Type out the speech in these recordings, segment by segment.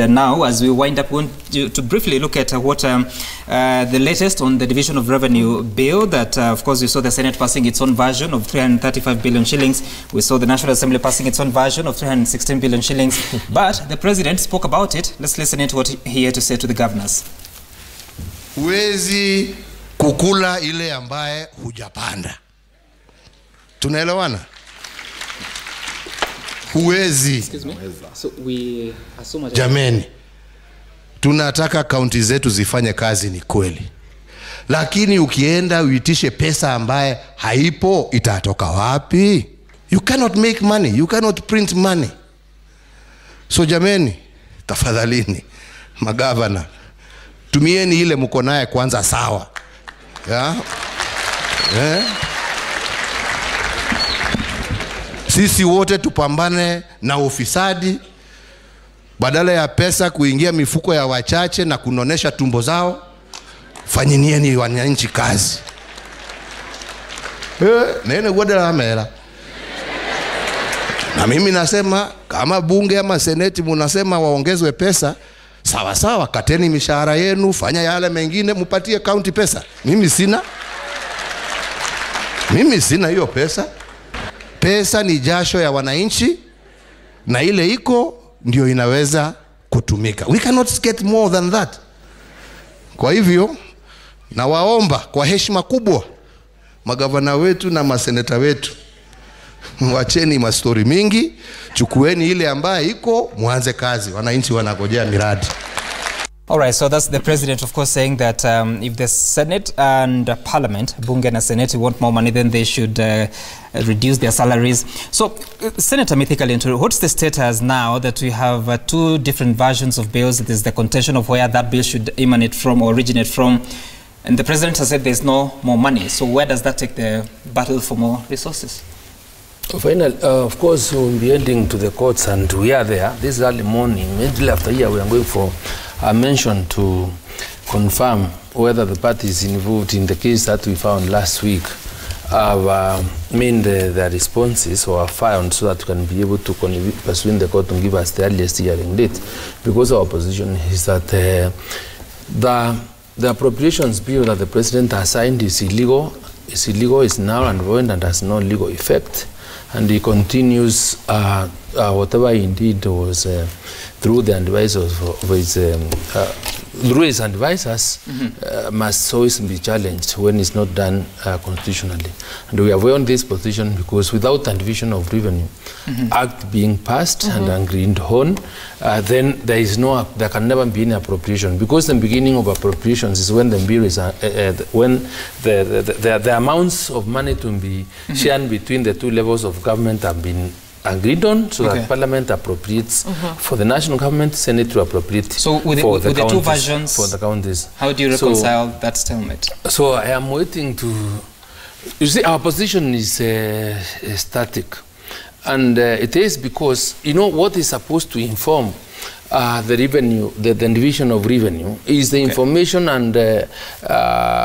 Now, as we wind up, we want to briefly look at what the latest on the Division of Revenue bill that, of course, we saw the Senate passing its own version of 335 billion shillings. We saw the National Assembly passing its own version of 316 billion shillings. But the President spoke about it. Let's listen to what he had to say to the governors. Huwezi kukula ile ambaye hujapanda. Tunaelewana? Huwezi. Excuse me? So we are so much... Jameni, tunataka kaunti zetu zifanye kazi, ni kweli. Lakini ukienda uitishe pesa ambaye haipo, itatoka wapi? You cannot make money. You cannot print money. So jameni, tafadhalini, magavana, tumieni ile mko naye kwanza sawa. Yeah? Yeah? Sisi wote tupambane na ufisadi, badala ya pesa kuingia mifuko ya wachache na kunonesha tumbo zao. Fanyinieni wananchi kazi. Nene guadala mera. Na mimi nasema kama bunge ama seneti munasema waongezwe pesa, sawa sawa, kateni mishahara yenu, fanya yale mengine, mupatie county pesa. Mimi sina hiyo pesa. Pesa ni jasho ya wananchi, na ile iko ndio inaweza kutumika. We cannot get more than that. Kwa hivyo na waomba kwa heshima kubwa magavana wetu na maseneta wetu, wacheni mastori mingi, chukueni ile ambaye iko, muanze kazi. Wananchi wanagojea miradi. All right, so that's the President, of course, saying that if the Senate and Parliament, Bunge and Senate, want more money, then they should reduce their salaries. So, Senator Mithika, what's the status now that we have two different versions of bills? There's the contention of where that bill should emanate from or originate from, and the President has said there's no more money. So where does that take the battle for more resources? Finally, of course, we'll be heading to the courts, and we are there this early morning. Immediately after here, we are going for a mention to confirm whether the parties involved in the case that we found last week have made their responses or are found, so that we can be able to pursue the court and give us the earliest hearing date. Because our position is that the appropriations bill that the President has signed is illegal. It's illegal, is null and void, and has no legal effect. And he continues whatever he did was through the advice of his through his advisors, must always be challenged when it's not done constitutionally. And we have on this position because without the Division of Revenue Act being passed and agreed on, then there can never be any appropriation, because the beginning of appropriations is when the bill is when the amounts of money to be shared between the two levels of government have been agreed on, so that Parliament appropriates for the national government, Senate to appropriate for the two versions for the counties. How do you reconcile that stalemate? So I am waiting to... You see, our position is static, and it is because, you know, what is supposed to inform the revenue, the division of revenue, is the information and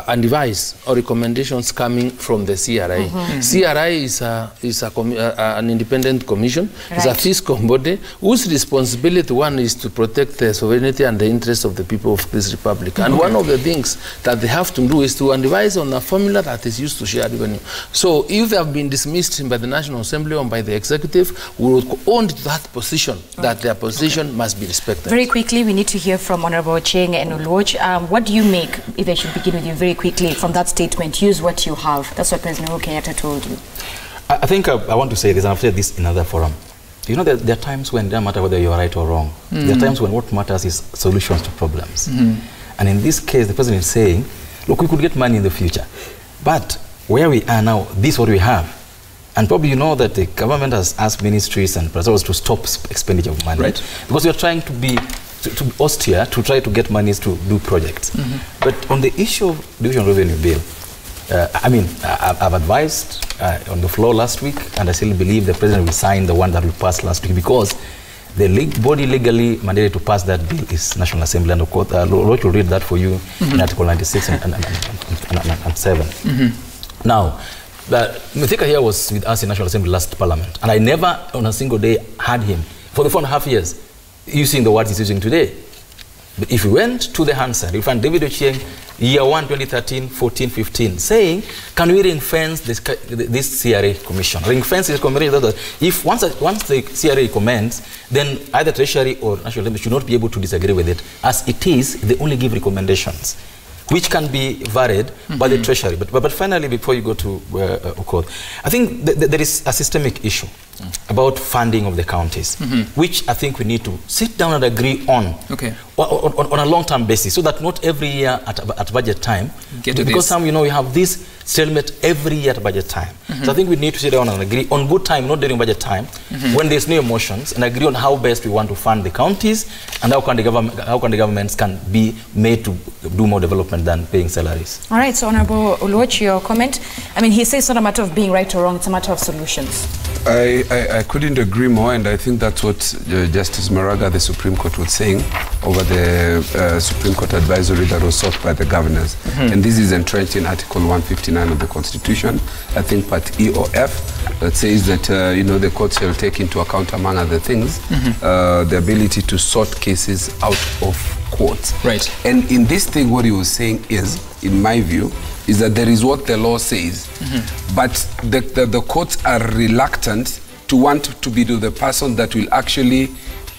advice or recommendations coming from the CRI. CRI is an independent commission. It's a fiscal body whose responsibility, one, is to protect the sovereignty and the interests of the people of this republic. And one of the things that they have to do is to advise on a formula that is used to share revenue. So if they have been dismissed by the National Assembly or by the executive, we will own to that position, that their position must be respected. Very quickly, we need to hear from Honorable Cheng and Oluoch. What do you make, if I should begin with you very quickly, from that statement? Use what you have. That's what President Kenyatta told you. I think I want to say this, and I've said this in another forum. You know, there are times when it doesn't matter whether you're right or wrong. There are times when what matters is solutions to problems. And in this case, the President is saying, look, we could get money in the future, but where we are now, this is what we have. And probably you know that the government has asked ministries and principals to stop expenditure of money. Right. Because we are trying to be austere to try to get monies to do projects. But on the issue of Division Revenue Bill, I mean, I've advised on the floor last week, and I still believe the President will sign the one that we passed last week, because the body legally mandated to pass that bill is National Assembly. And of course, Roach will read that for you in Article 96 and 7. Now, Mithika here was with us in National Assembly last Parliament, and I never on a single day had him, for the 4.5 years, using the words he's using today. But if you went to the Hansard, you find David Ochieng, year 1, 2013, 14, 15, saying, can we ring-fence this CRA commission? Ring-fence this commission, if once the CRA commends, then either Treasury or National Assembly should not be able to disagree with it. As it is, they only give recommendations, which can be varied by the Treasury. But finally, before you go to Okoth, I think there is a systemic issue about funding of the counties, which I think we need to sit down and agree on, on a long-term basis, so that not every year at budget time, because some, we have this stalemate every year at budget time. So I think we need to sit down and agree on good time, not during budget time, when there's no emotions, and agree on how best we want to fund the counties, and how can the governments can be made to do more development than paying salaries. All right, so Honorable Oluoch, your comment. I mean, he says it's not a matter of being right or wrong, it's a matter of solutions. I couldn't agree more, and I think that's what Justice Maraga, the Supreme Court, was saying over the Supreme Court advisory that was sought by the governors. And this is entrenched in Article 159 of the Constitution, I think Part E or F, that says that the court shall take into account, among other things, the ability to sort cases out of courts. Right. And in this thing, what he was saying is, in my view, is that there is what the law says, but the courts are reluctant to want to be the person that will actually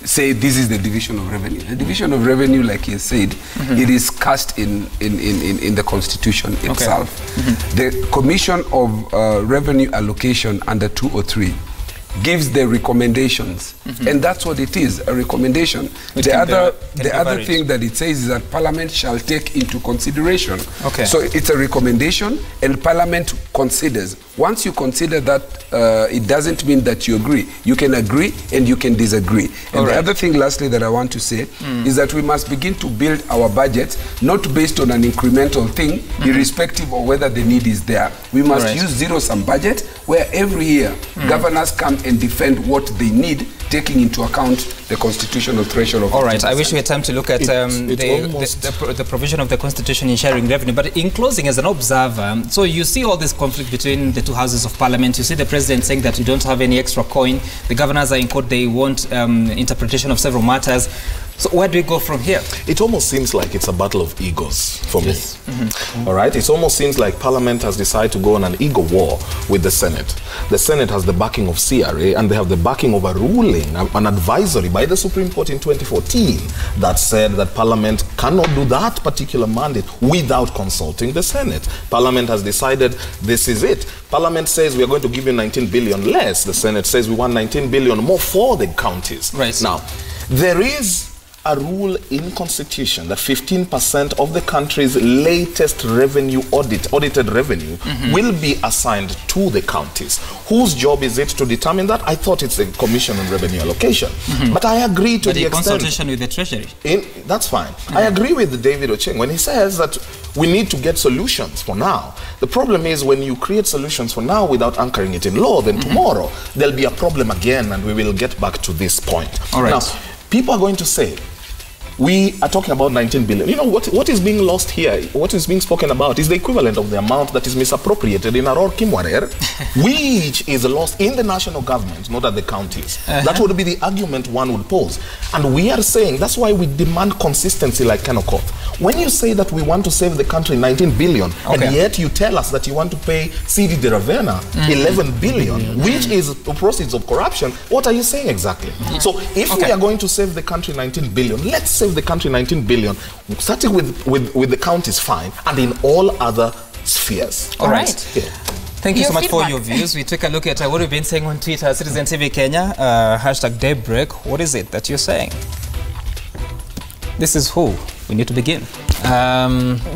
say this is the division of revenue. The division of revenue, like he said, it is cast in the Constitution itself. The Commission of Revenue Allocation under 203 gives the recommendations, and that's what it is, a recommendation. The other thing that it says is that Parliament shall take into consideration. So it's a recommendation, and Parliament considers. Once you consider that, it doesn't mean that you agree. You can agree and you can disagree. And the other thing, lastly, that I want to say is that we must begin to build our budget not based on an incremental thing, irrespective of whether the need is there. We must use zero-sum budget, where every year governors come and defend what they need, taking into account the constitutional threshold of 15%. All right, I wish we had time to look at the provision of the Constitution in sharing revenue. But in closing, as an observer, so you see all this conflict between the two houses of parliament. You see the president saying that you don't have any extra coin. The governors are in court. They want interpretation of several matters. So where do we go from here? It almost seems like it's a battle of egos for me. All right, it almost seems like Parliament has decided to go on an ego war with the Senate. The Senate has the backing of CRA, and they have the backing of a ruling, an advisory by the Supreme Court in 2014 that said that Parliament cannot do that particular mandate without consulting the Senate. Parliament has decided this is it. Parliament says we are going to give you 19 billion less. The Senate says we want 19 billion more for the counties. Right. Now, there is a rule in Constitution that 15% of the country's latest audited revenue will be assigned to the counties. Whose job is it to determine that? I thought it's the Commission on Revenue Allocation. But I agree to the extent... consultation with the Treasury. That's fine. I agree with David Ochieng when he says that we need to get solutions for now. The problem is when you create solutions for now without anchoring it in law, then tomorrow there'll be a problem again, and we will get back to this point. All right. Now, people are going to say, we are talking about 19 billion. You know, what is being lost here, what is being spoken about is the equivalent of the amount that is misappropriated in Aror Kimwarer, which is lost in the national government, not at the counties. That would be the argument one would pose. And we are saying, that's why we demand consistency like Ken Okoth. When you say that we want to save the country 19 billion, and yet you tell us that you want to pay CD de Ravena 11 billion, which is the proceeds of corruption, what are you saying exactly? So if we are going to save the country 19 billion, let's save the country 19 billion, starting with the counties, fine, and in all other spheres. All right. Thank you Your so much feedback. for your views. We take a look at what we've been saying on Twitter, Citizen TV Kenya, hashtag Daybreak. What is it that you're saying? This is who? We need to begin.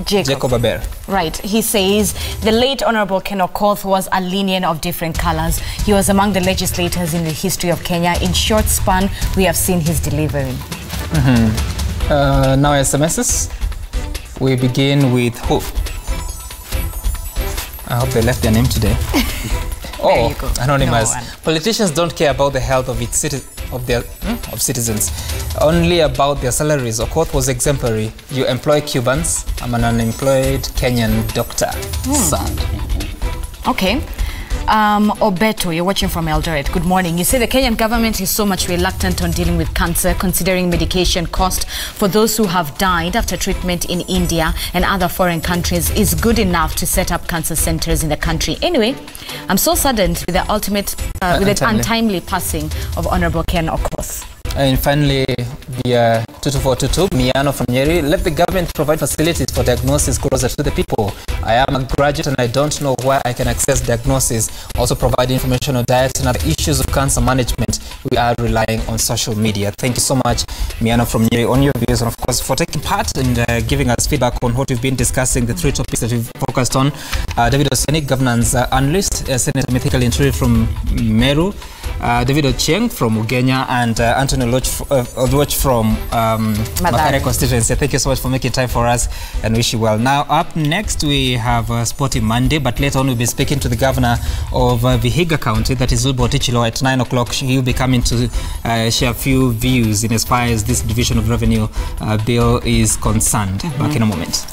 Jacob Aber. Right. He says the late Honorable Ken Okoth was a lion of different colors. He was among the legislators in the history of Kenya. In short span, we have seen his delivery. Now SMSs. We begin with who? I hope they left their name today. There you go. Anonymous. No one. Politicians don't care about the health of citizens, only about their salaries. Okoth was exemplary. You employ Cubans. I'm an unemployed Kenyan doctor. Sad. Okay. Obeto, you're watching from Eldoret. Good morning. You say the Kenyan government is so much reluctant on dealing with cancer, considering medication cost for those who have died after treatment in India and other foreign countries is good enough to set up cancer centers in the country. Anyway, I'm so saddened with the untimely passing of Honorable Ken Okoth. And finally, the 22422, Miano from Nyeri, let the government provide facilities for diagnosis closer to the people. I am a graduate and I don't know where I can access diagnosis. Also provide information on diet and other issues of cancer management. We are relying on social media. Thank you so much, Miano from Nyeri, on your views and of course for taking part and giving us feedback on what we've been discussing, the three topics that we've focused on. David Oseni, governance analyst, Senator Mithika Linturi from Meru, David Ochieng from Ugenya, and Anthony Oloch from Mathare constituency. Thank you so much for making time for us and wish you well. Now, up next, we have Sporty Monday, but later on, we'll be speaking to the governor of Vihiga County, that is Zulbo Tichilo, at 9 o'clock. He'll be coming to share a few views in as far as this division of revenue bill is concerned. Back in a moment.